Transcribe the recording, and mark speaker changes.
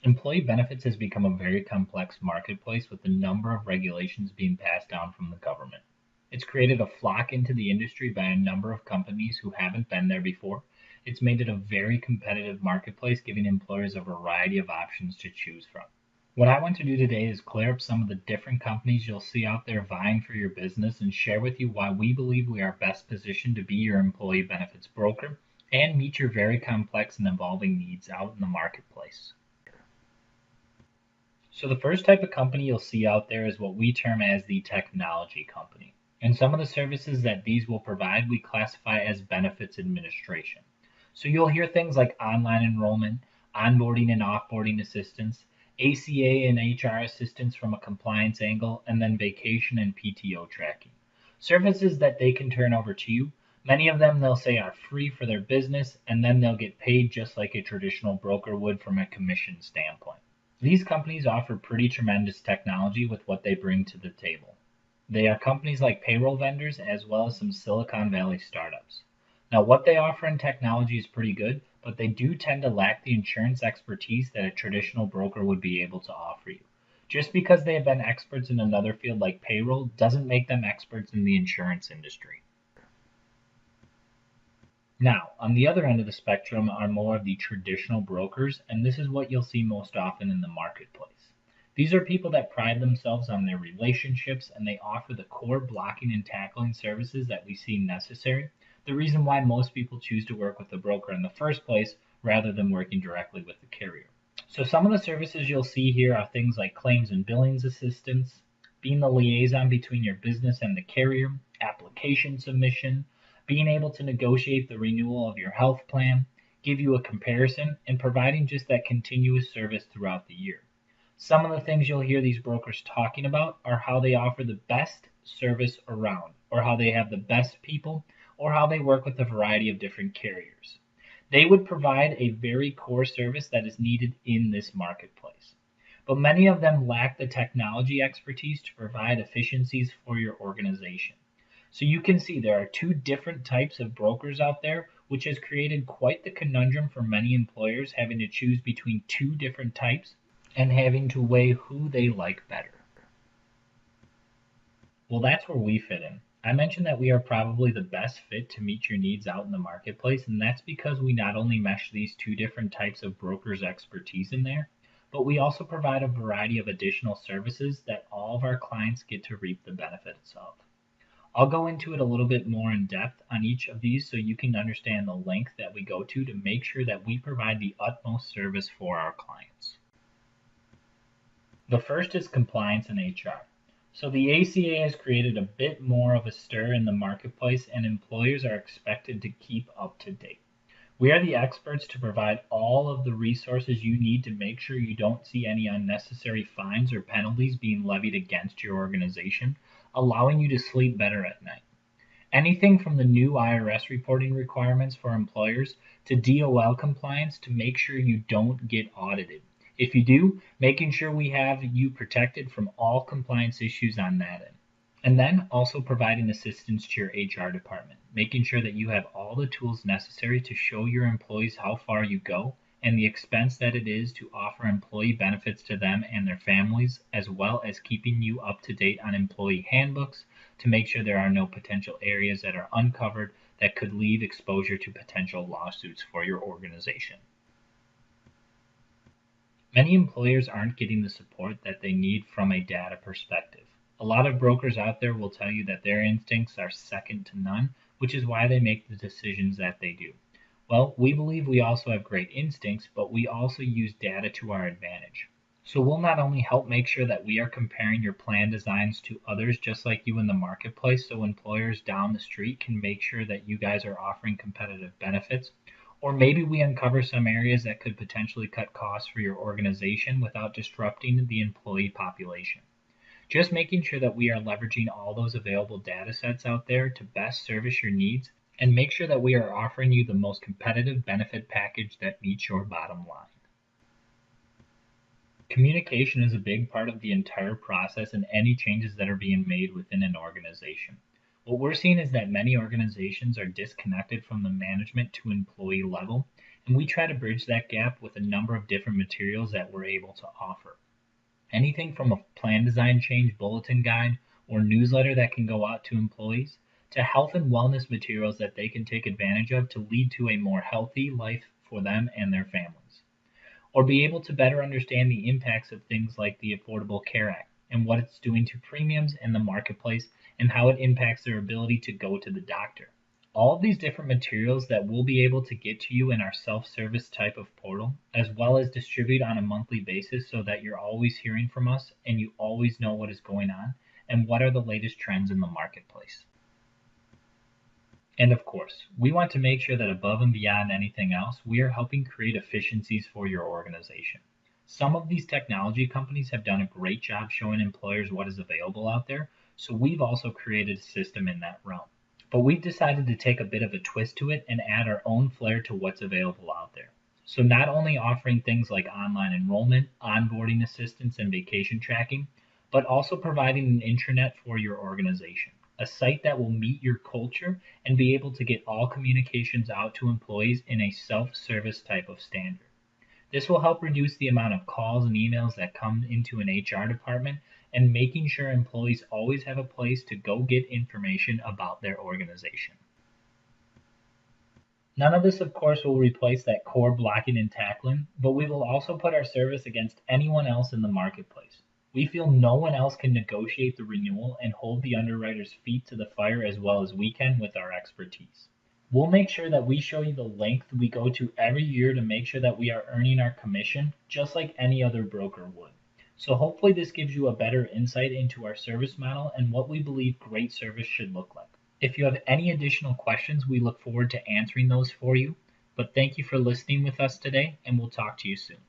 Speaker 1: Employee benefits has become a very complex marketplace with the number of regulations being passed down from the government. It's created a flock into the industry by a number of companies who haven't been there before. It's made it a very competitive marketplace, giving employers a variety of options to choose from. What I want to do today is clear up some of the different companies you'll see out there vying for your business and share with you why we believe we are best positioned to be your employee benefits broker and meet your very complex and evolving needs out in the marketplace. So the first type of company you'll see out there is what we term as the technology company. And some of the services that these will provide we classify as benefits administration. So you'll hear things like online enrollment, onboarding and offboarding assistance, ACA and HR assistance from a compliance angle, and then vacation and PTO tracking. Services that they can turn over to you. Many of them they'll say are free for their business, and then they'll get paid just like a traditional broker would from a commission standpoint. These companies offer pretty tremendous technology with what they bring to the table. They are companies like payroll vendors as well as some Silicon Valley startups. Now, what they offer in technology is pretty good, but they do tend to lack the insurance expertise that a traditional broker would be able to offer you. Just because they have been experts in another field like payroll doesn't make them experts in the insurance industry. Now, on the other end of the spectrum are more of the traditional brokers, and this is what you'll see most often in the marketplace. These are people that pride themselves on their relationships and they offer the core blocking and tackling services that we see necessary. The reason why most people choose to work with a broker in the first place rather than working directly with the carrier. So, some of the services you'll see here are things like claims and billings assistance, being the liaison between your business and the carrier, application submission, being able to negotiate the renewal of your health plan, give you a comparison, and providing just that continuous service throughout the year. Some of the things you'll hear these brokers talking about are how they offer the best service around, or how they have the best people, or how they work with a variety of different carriers. They would provide a very core service that is needed in this marketplace. But many of them lack the technology expertise to provide efficiencies for your organization. So you can see there are two different types of brokers out there, which has created quite the conundrum for many employers having to choose between two different types and having to weigh who they like better. Well, that's where we fit in. I mentioned that we are probably the best fit to meet your needs out in the marketplace, and that's because we not only mesh these two different types of brokers' expertise in there, but we also provide a variety of additional services that all of our clients get to reap the benefits of. I'll go into it a little bit more in depth on each of these so you can understand the length that we go to make sure that we provide the utmost service for our clients. The first is compliance and HR. So the ACA has created a bit more of a stir in the marketplace and employers are expected to keep up to date. We are the experts to provide all of the resources you need to make sure you don't see any unnecessary fines or penalties being levied against your organization, allowing you to sleep better at night. Anything from the new IRS reporting requirements for employers to DOL compliance to make sure you don't get audited. If you do, making sure we have you protected from all compliance issues on that end. And then also providing assistance to your HR department, making sure that you have all the tools necessary to show your employees how far you go and the expense that it is to offer employee benefits to them and their families, as well as keeping you up to date on employee handbooks to make sure there are no potential areas that are uncovered that could leave exposure to potential lawsuits for your organization. Many employers aren't getting the support that they need from a data perspective. A lot of brokers out there will tell you that their instincts are second to none, which is why they make the decisions that they do. Well, we believe we also have great instincts, but we also use data to our advantage. So we'll not only help make sure that we are comparing your plan designs to others just like you in the marketplace so employers down the street can make sure that you guys are offering competitive benefits, or maybe we uncover some areas that could potentially cut costs for your organization without disrupting the employee population. Just making sure that we are leveraging all those available data sets out there to best service your needs and make sure that we are offering you the most competitive benefit package that meets your bottom line. Communication is a big part of the entire process and any changes that are being made within an organization. What we're seeing is that many organizations are disconnected from the management to employee level, And we try to bridge that gap with a number of different materials that we're able to offer. Anything from a plan design change bulletin guide or newsletter that can go out to employees to health and wellness materials that they can take advantage of to lead to a more healthy life for them and their families. Or be able to better understand the impacts of things like the Affordable Care Act and what it's doing to premiums and the marketplace and how it impacts their ability to go to the doctor. All of these different materials that we'll be able to get to you in our self-service type of portal, as well as distribute on a monthly basis so that you're always hearing from us and you always know what is going on and what are the latest trends in the marketplace. And of course, we want to make sure that above and beyond anything else, we are helping create efficiencies for your organization. Some of these technology companies have done a great job showing employers what is available out there, so we've also created a system in that realm. But we've decided to take a bit of a twist to it and add our own flair to what's available out there. So, not only offering things like online enrollment, onboarding assistance, and vacation tracking, but also providing an intranet for your organization, a site that will meet your culture and be able to get all communications out to employees in a self service type of standard. This will help reduce the amount of calls and emails that come into an HR department and making sure employees always have a place to go get information about their organization. None of this, of course, will replace that core blocking and tackling, but we will also put our service against anyone else in the marketplace. We feel no one else can negotiate the renewal and hold the underwriter's feet to the fire as well as we can with our expertise. We'll make sure that we show you the length we go to every year to make sure that we are earning our commission just like any other broker would. So hopefully this gives you a better insight into our service model and what we believe great service should look like. If you have any additional questions, we look forward to answering those for you. But thank you for listening with us today, and we'll talk to you soon.